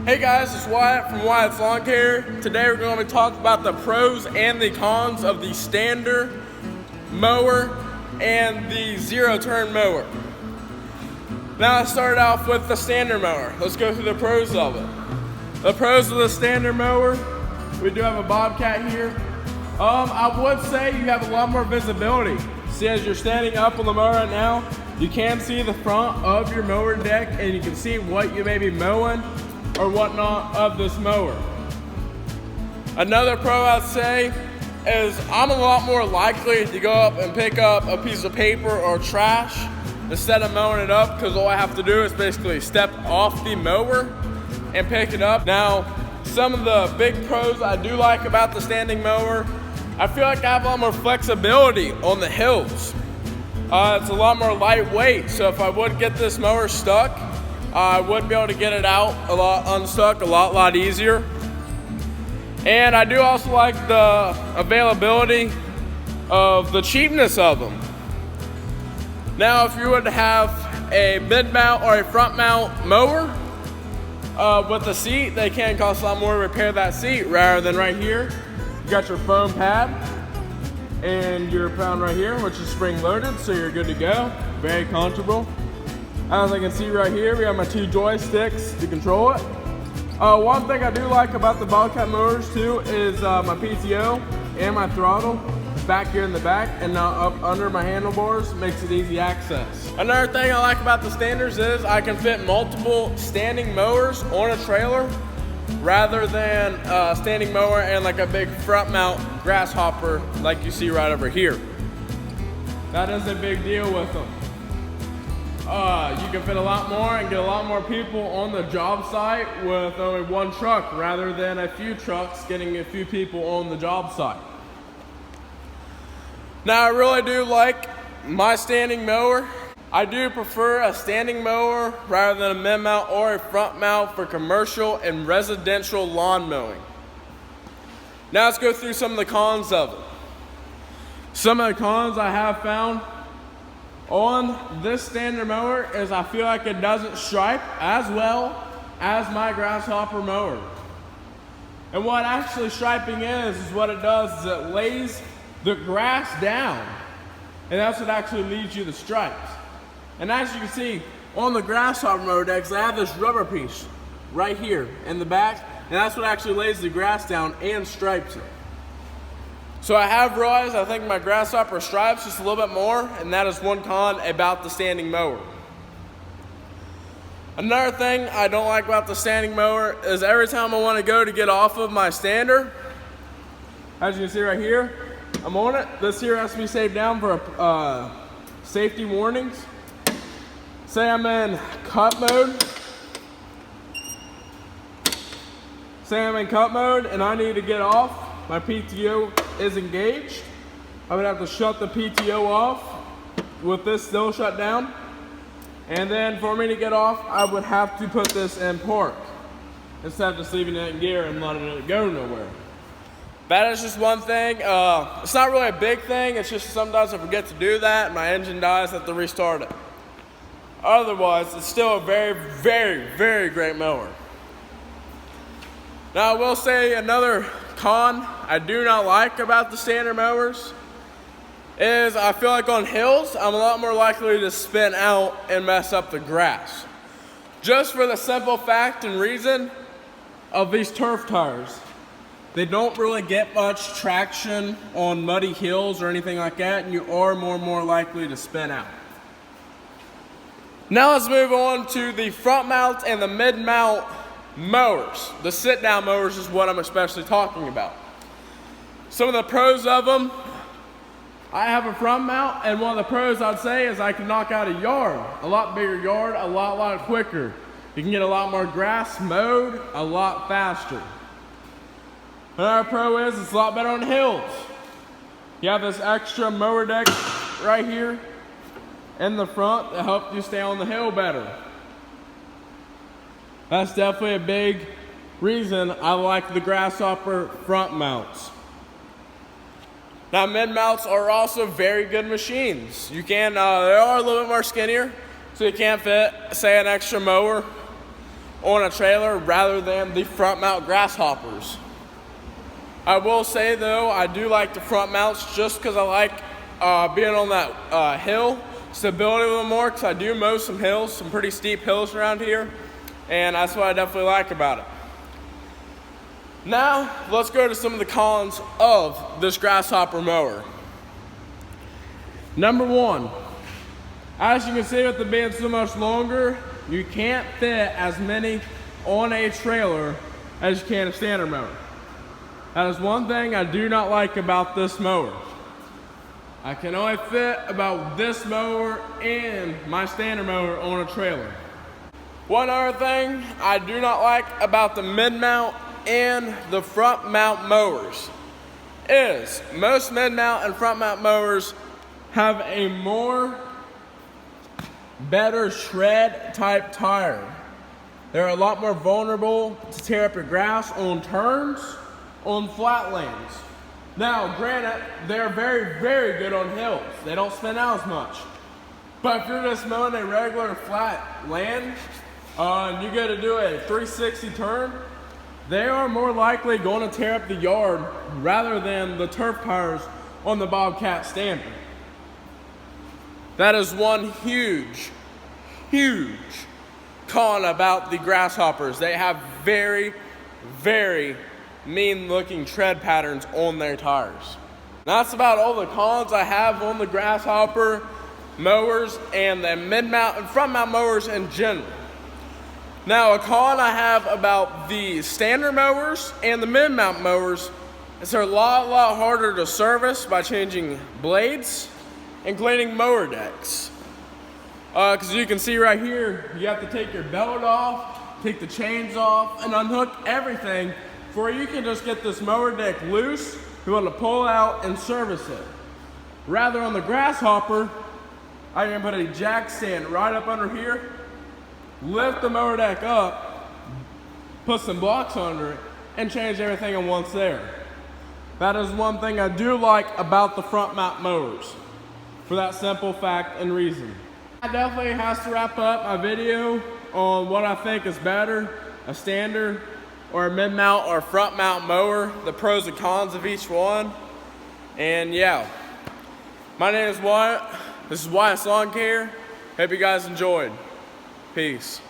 Hey guys, it's Wyatt from Wyatt's Lawn Care. Today we're going to talk about the pros and the cons of the standard mower and the zero-turn mower. Now let's start off with the standard mower. Let's go through the pros of it. The pros of the standard mower, we do have a Bobcat here. I would say you have a lot more visibility. See, as you're standing up on the mower right now, you can see the front of your mower deck and you can see what you may be mowing or whatnot of this mower. Another pro I'd say is I'm a lot more likely to go up and pick up a piece of paper or trash instead of mowing it up, because all I have to do is basically step off the mower and pick it up. Now, some of the big pros I do like about the standing mower, I feel like I have a lot more flexibility on the hills. It's a lot more lightweight, so if I would get this mower stuck, I would be able to get it out unstuck a lot easier. And I do also like the availability of the cheapness of them. Now, if you would have a mid-mount or a front-mount mower with a seat, they can cost a lot more to repair that seat, rather than right here. You got your foam pad and your pound right here, which is spring-loaded, so you're good to go. Very comfortable. As I can see right here, we have my two joysticks to control it. One thing I do like about the Bobcat mowers too is my PTO and my throttle back here in the back and now up under my handlebars makes it easy access. Another thing I like about the standards is I can fit multiple standing mowers on a trailer rather than a standing mower and like a big front mount grasshopper like you see right over here. That is a big deal with them. You can fit a lot more and get a lot more people on the job site with only one truck rather than a few trucks getting a few people on the job site. Now, I really do like my standing mower. I do prefer a standing mower rather than a mid-mount or a front mount for commercial and residential lawn mowing. Now let's go through some of the cons of it. Some of the cons I have found on this standard mower is I feel like it doesn't stripe as well as my grasshopper mower. And what actually striping is what it does is it lays the grass down, and that's what actually leads you to stripes. And as you can see on the grasshopper mower decks, I have this rubber piece right here in the back, and that's what actually lays the grass down and stripes it. So I have realized I think my grasshopper stripes just a little bit more, and that is one con about the standing mower. Another thing I don't like about the standing mower is every time I want to go to get off of my stander, as you can see right here, I'm on it. This here has to be saved down for safety warnings. Say I'm in cut mode. Say I'm in cut mode and I need to get off. My PTO is engaged. I would have to shut the PTO off with this still shut down. And then for me to get off, I would have to put this in park instead of just leaving it in gear and letting it go nowhere. That is just one thing. It's not really a big thing. It's just sometimes I forget to do that and my engine dies, I have to restart it. Otherwise, it's still a very great mower. Now, I will say another con I do not like about the standard mowers is I feel like on hills, I'm a lot more likely to spin out and mess up the grass. Just for the simple fact and reason of these turf tires. They don't really get much traction on muddy hills or anything like that, and you are more likely to spin out. Now let's move on to the front mount and the mid mount mowers. The sit down mowers is what I'm especially talking about. Some of the pros of them, I have a front mount, and one of the pros I'd say is I can knock out a yard, a lot bigger yard, a lot quicker. You can get a lot more grass mowed a lot faster. Another pro is it's a lot better on hills. You have this extra mower deck right here in the front that helps you stay on the hill better. That's definitely a big reason I like the grasshopper front mounts. Now, mid mounts are also very good machines. You can, they are a little bit more skinnier, so you can't fit, say, an extra mower on a trailer rather than the front mount grasshoppers. I will say though, I do like the front mounts just because I like being on that hill stability a little more, because I do mow some hills, some pretty steep hills around here, and that's what I definitely like about it. Now, let's go to some of the cons of this grasshopper mower. Number one, as you can see with it being so much longer, you can't fit as many on a trailer as you can a standard mower. That is one thing I do not like about this mower. I can only fit about this mower and my standard mower on a trailer. One other thing I do not like about the mid-mount and the front mount mowers is most mid-mount and front mount mowers have a better tread type tire. They're a lot more vulnerable to tear up your grass on turns, on flatlands. Now, granted, they're very, very good on hills. They don't spin out as much. But if you're just mowing a regular flat land, and you go to do a 360 turn, they are more likely going to tear up the yard rather than the turf tires on the Bobcat Standard. That is one huge, huge con about the grasshoppers. They have very, very mean looking tread patterns on their tires. That's about all the cons I have on the grasshopper mowers and the mid-mount and front mount mowers in general. Now, a con I have about the standard mowers and the mid-mount mowers is they're a lot harder to service by changing blades and cleaning mower decks. Because you can see right here, you have to take your belt off, take the chains off, and unhook everything before you can just get this mower deck loose, you want to pull out and service it. Rather on the grasshopper, I can put a jack stand right up under here, lift the mower deck up, put some blocks under it, and change everything in once there. That is one thing I do like about the front mount mowers, for that simple fact and reason. That definitely has to wrap up my video on what I think is better, a standard or a mid-mount or a front mount mower, the pros and cons of each one. And yeah, my name is Wyatt. This is Wyatt's Lawn Care. Hope you guys enjoyed. Peace.